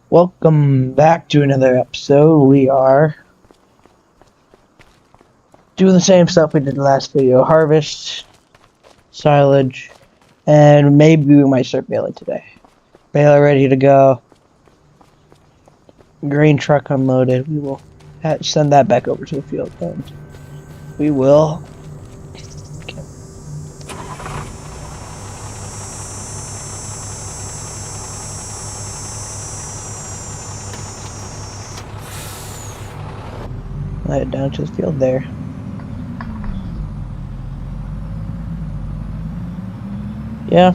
Welcome back to another episode. We are doing the same stuff we did in the last video. Harvest, silage, and maybe we might start baling today. Baler ready to go. Grain truck unloaded. We will send that back over to the field and we will let it down to the field there. Yeah,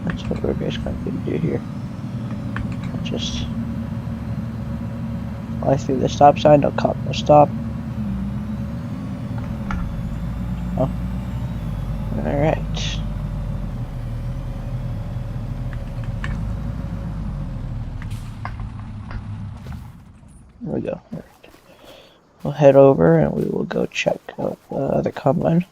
that's what we're basically going to do here. Just fly through the stop sign, no cop, no stop. Oh, alright. There we go. All right. We'll head over and we will go check out the combine.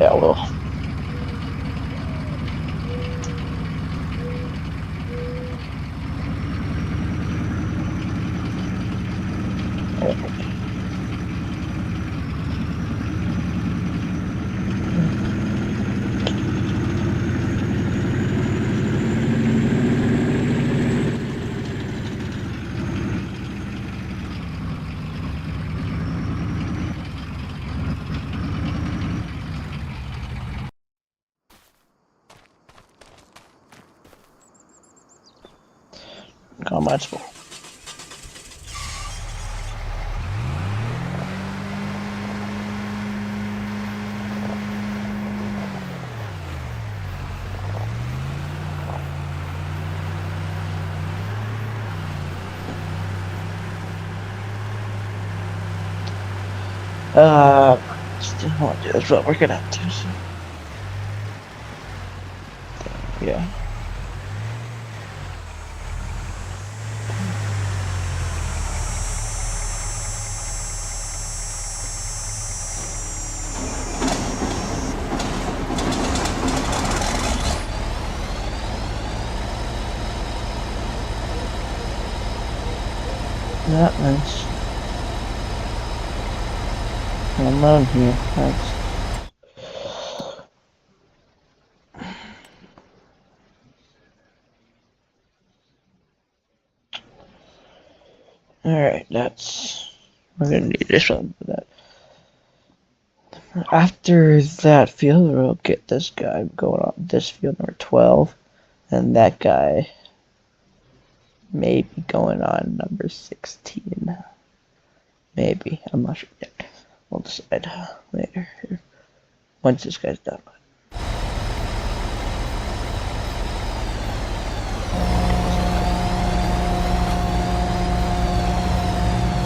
Yeah, we'll. Combine's full. Still want to do this, but we're gonna have to. So. Yeah. That one's alone here. Thanks. Alright, we're gonna need this one for that. After that field, we'll get this guy going on this field number 12, and that guy may be going on number 16. Maybe, I'm not sure yet. We'll decide later once this guy's done.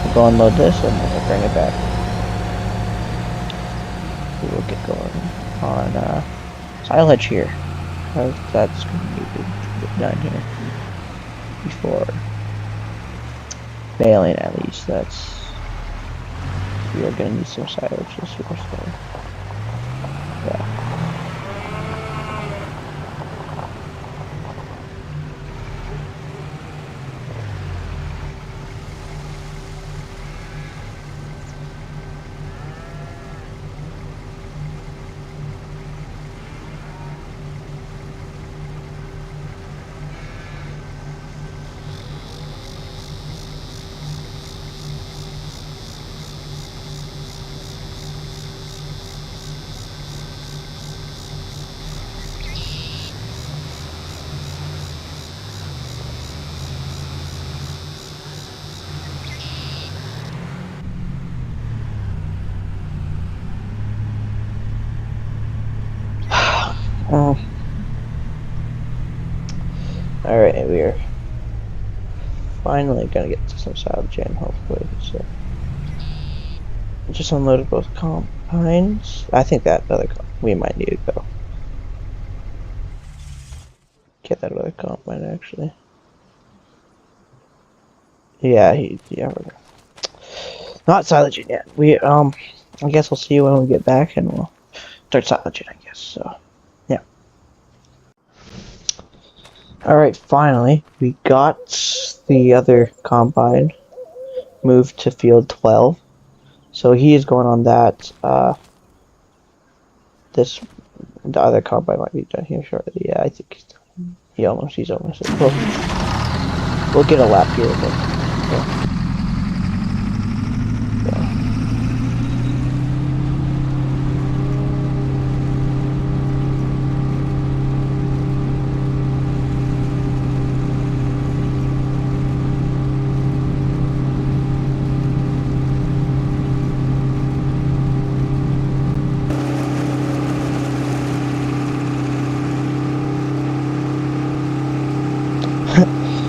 We'll go unload this and then we'll bring it back. We will get going on silage here. That's going to need to get done here before baling, at least. We are going to need some silage this year, so yeah. Alright, we are finally gonna get to some silage in, hopefully. So, just unloaded both combines. I think that other we might need to go get that other combine actually. Yeah, we're not silaging yet. I guess we'll see you when we get back, and we'll start silaging, I guess. So, yeah. Alright, finally, we got the other combine moved to field 12. So he is going on that. The other combine might be done here shortly. Yeah, I think he's almost. We'll get a lap here, but yeah.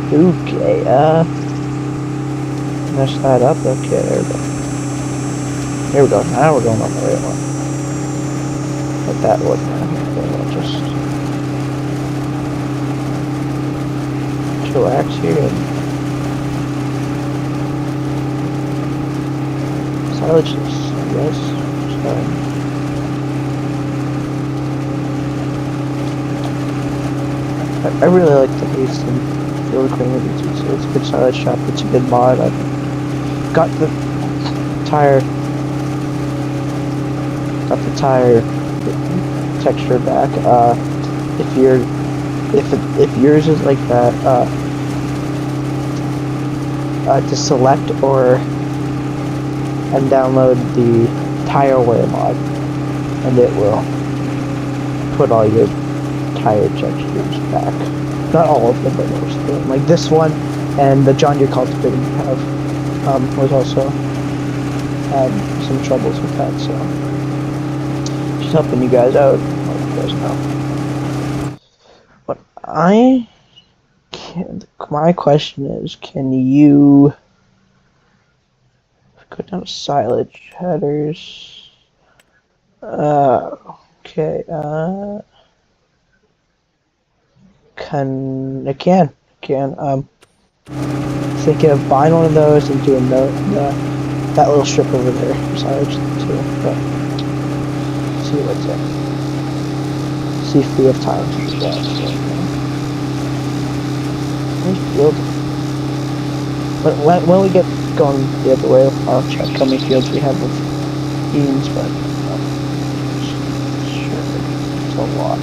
Okay, finish that up. Okay, there we go. Here we go. Now we're going on the right one. But that wasn't we'll just chillax here and silage this, I guess. I really like the haste and field cleaner. It's a good silage shop. It's a good mod. I've got the tire texture back. If yours is like that, to select and download the tire wear mod, and it will put all your tire textures back. Not all of them, but most of them. Like this one and the John Deere cultivator you have was also had some troubles with that, so just helping you guys out, let you guys know. But my question is, can you go down to silage headers? Okay, I can, thinking of buying one of those and doing that little strip over there for silage too, but see what's it. See if we have time to do that. Field. When we get going the other way, I'll check how many fields we have with beans, but sure, it's a lot.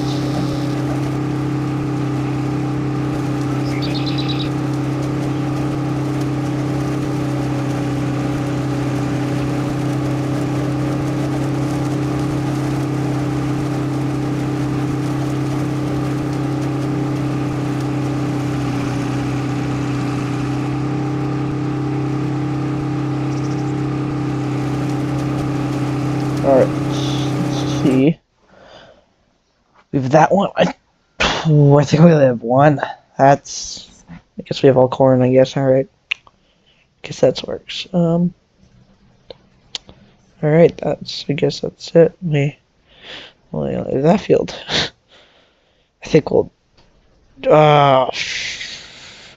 Alright, let's see. We have that one. I think we only have one. I guess we have all corn, I guess. Alright. Guess that works. Alright, I guess that's it. We only leave that field. I think we'll, I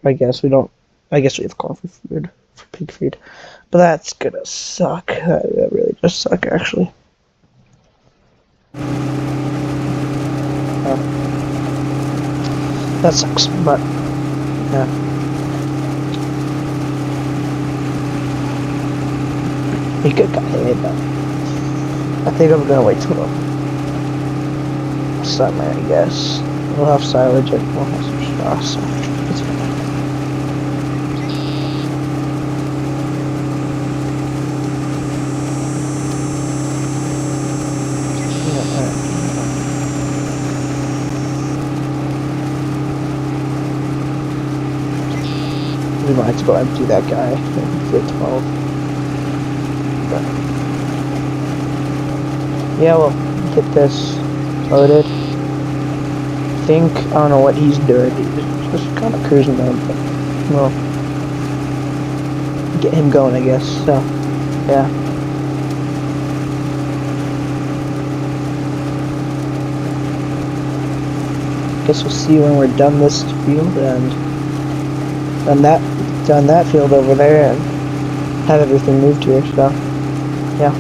guess we have corn for food, for pig feed. But that's gonna suck. That really does suck, actually. That sucks, but yeah. He could got hit, but I think I'm gonna wait till the summer, I guess. We'll have silage and we'll have some straw, so it's fine. We might have to go empty that guy in field 12. But yeah, we'll get this loaded. I don't know what he's doing. He's just kind of cruising around, but we'll get him going, I guess. So, yeah. Guess we'll see when we're done this field and done that field over there and have everything moved here, so yeah.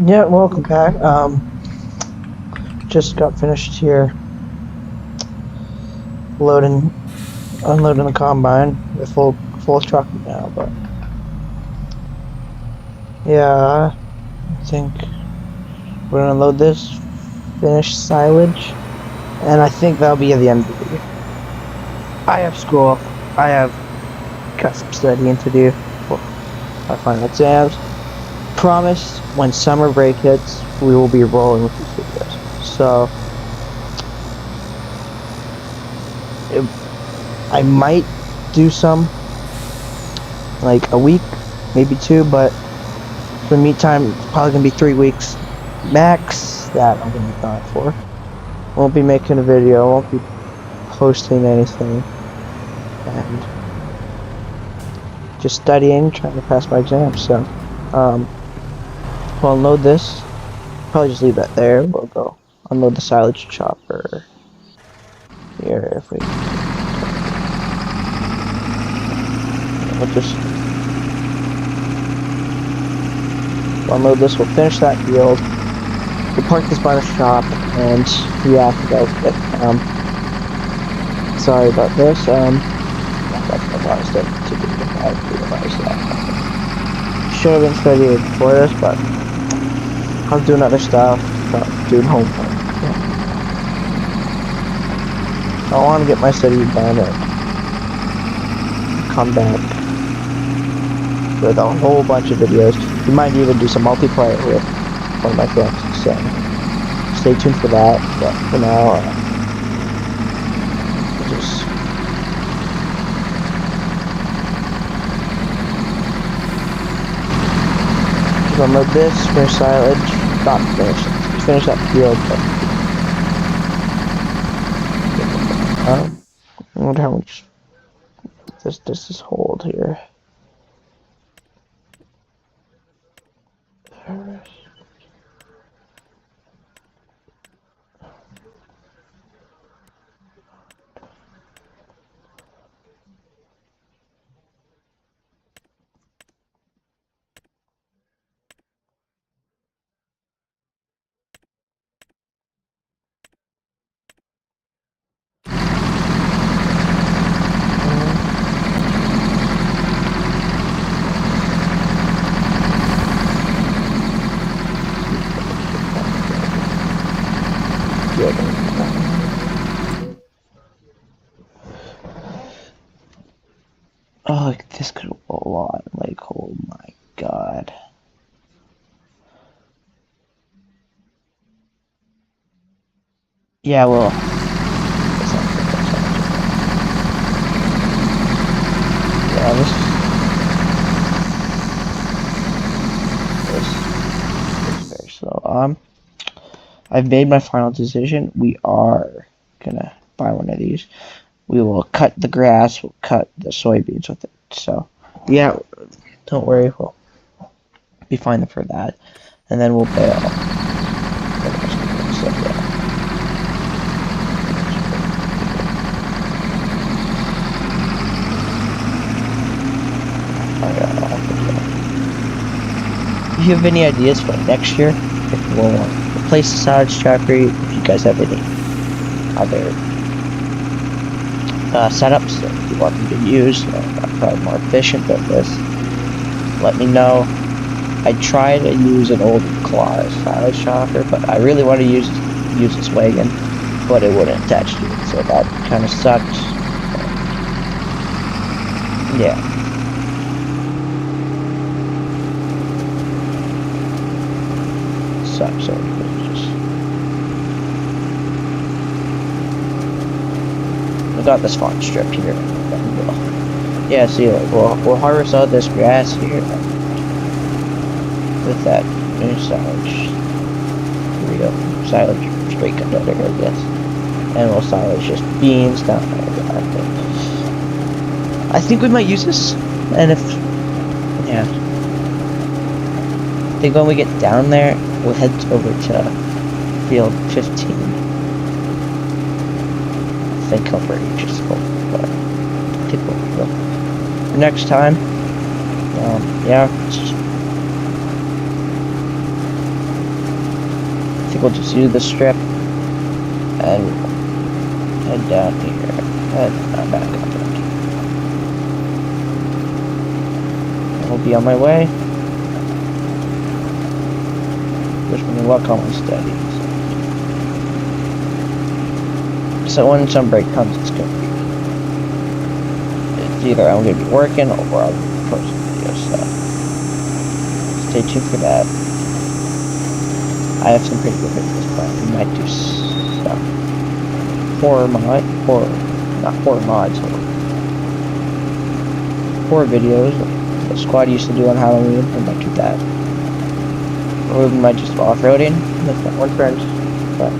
Yeah, welcome back. Just got finished here loading, unloading the combine. We're full truck now, but yeah, I think we're gonna load this, finish silage, and I think that'll be at the end of the year. I have school. I have got some studying to do for my final exams. Promise when summer break hits, we will be rolling with these videos. So I might do some like a week, maybe two, but for me time, it's probably gonna be 3 weeks max that I'm gonna be gone for. Won't be making a video, won't be posting anything, and just studying, trying to pass my exams. So, we'll unload this. Probably just leave that there. We'll go unload the silage chopper here if we. We'll just unload this. We'll finish that field. We'll park this by the shop, and yeah, I think that was it. Sorry about this. That's a lot of stuff to do. I realized that. Should have been studying before this, but I was doing other stuff, doing homework. I want to get my study done and come back with a whole bunch of videos. We might even do some multiplayer with one of my friends, so stay tuned for that. But for now, just unload this, finish silage, not finish, finish that field, but I wonder how much this hold here. Oh, like this could go a lot. Like, oh my god. Yeah, well. Yeah, this is very slow. I've made my final decision. We are gonna buy one of these. We will cut the grass, we'll cut the soybeans with it. So, yeah, don't worry, we'll be fine for that. And then we'll bale. So, yeah. If you have any ideas for next year, if we'll replace the silage chopper, if you guys have any other setups that you want me to use, probably more efficient than this, let me know. I tried to use an old claw silage chopper, but I really want to use this wagon, but it wouldn't attach to it, so that kind of sucked. Yeah. Sucks. So we got this farm strip here. Yeah, see, like, we'll harvest all this grass here with that new silage. Here we go, silage straight cut out here, I guess, and we'll silage just beans down there. I think we might use this, and if yeah, I think when we get down there, we'll head over to field 15. I think I'll already just go, but I think we'll go. For next time, yeah, think we'll just use the strip and head down here. And back up. And we'll be on my way. Wish me luck on my studies. So when some break comes, it's gonna be. It's either I'm gonna be working or I'll be posting videos. So stay tuned for that. I have some pretty good videos planned. We might do some horror videos. The squad used to do on Halloween. We might do that. Or we might just do off-roading with that one friend. But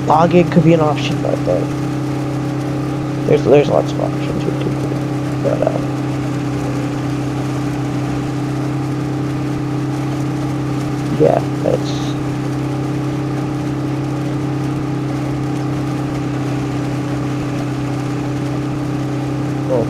logging could be an option, but there's lots of options we could do. But yeah, that's. Oh.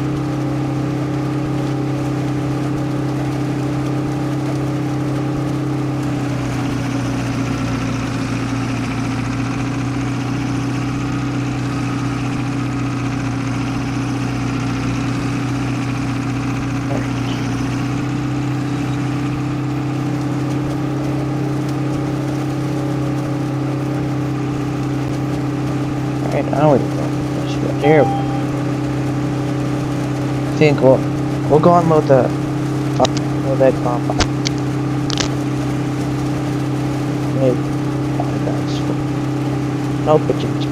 Alright, now we're going here. I think we'll go unload that compound. Maybe that's no pictures.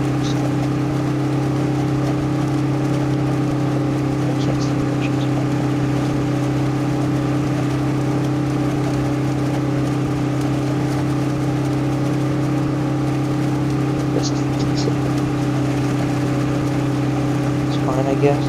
It's fine, I guess.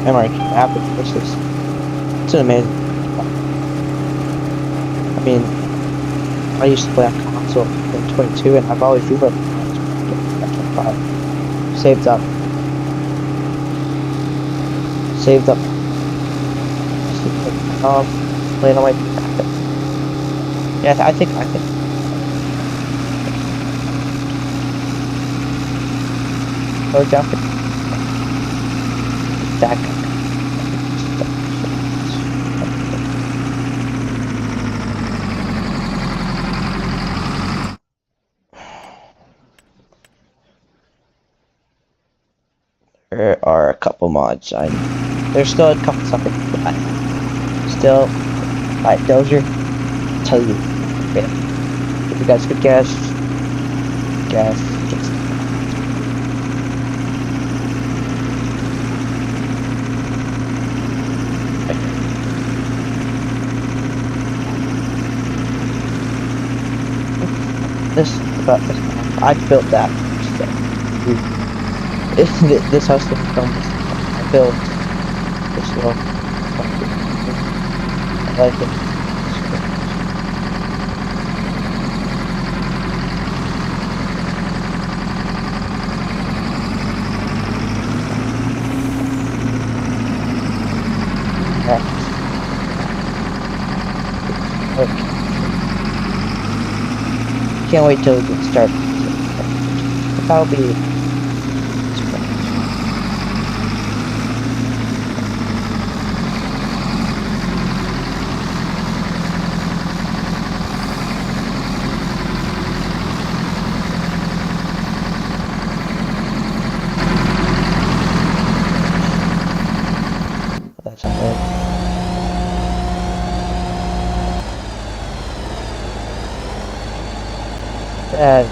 MRG happy. It's an amazing. I mean, I used to play on console in 22, and I've always reverted at 25. Saved up. Playing on my. Yeah, I think. Go down. That. There are a couple mods. There's still a couple stuff I can buy. Still, alright, Dozer, tell you, yeah. If you guys could guess. I built that. This house that I built this little. I like it. Can't wait till we can start. That'll be. That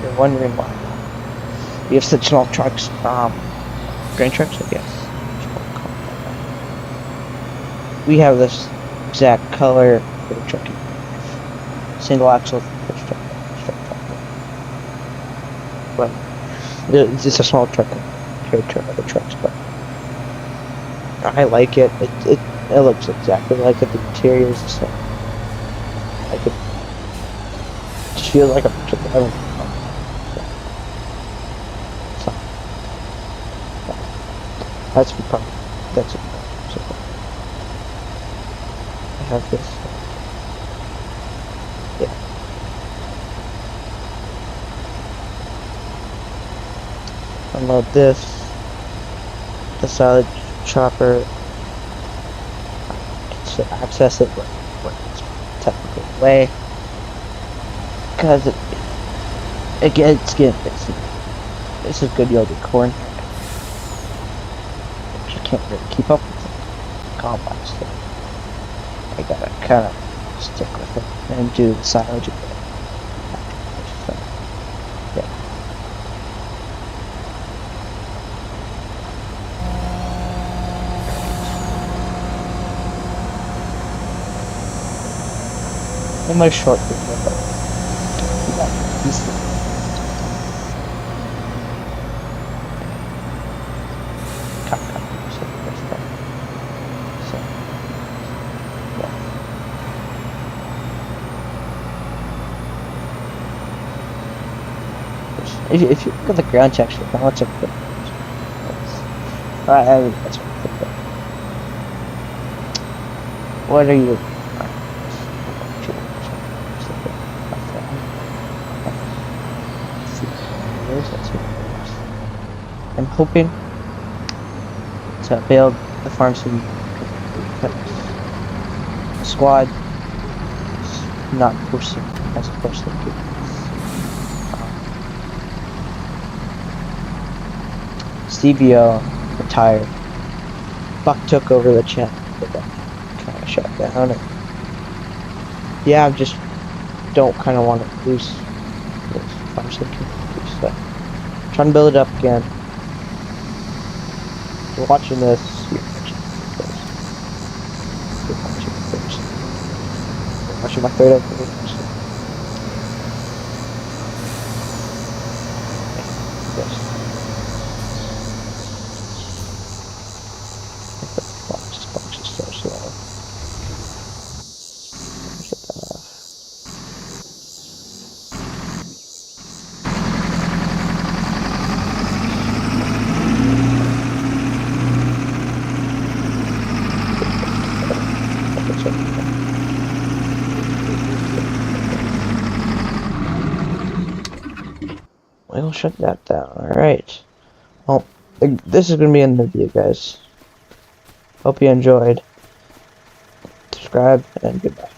you're wondering why we have such small trucks, grain trucks, I guess. We have this exact color grain truck, single axle push truck, but it's just a small truck compared to other trucks. But I like it. It looks exactly like it. The interior is the same. Like it just feels like a driving. So that's the part. That's it. So I have this. Yeah. Unload this. The silage chopper. To access it, what its technical way, because it's a good yielding corn. You can't really keep up with the combine stuff. I gotta kind of stick with it and do the silage a bit. So, yeah. In my short video, but yeah, these cut. So, yeah. If you look at the ground texture, now it's a bit. I think that's what I think. What are you? I'm hoping to build the farm soon. The squad is not pushing as opposed to CBO retired. Buck took over the channel, but then kind of shut down. And yeah, I just don't kind of want to lose this farm soon. So trying to build it up again. If you're watching this, you're watching my third episode. Yes. Box is so slow. Get that off. We'll shut that down. Alright. Well, this is going to be the end of the video, guys. Hope you enjoyed. Subscribe, and goodbye.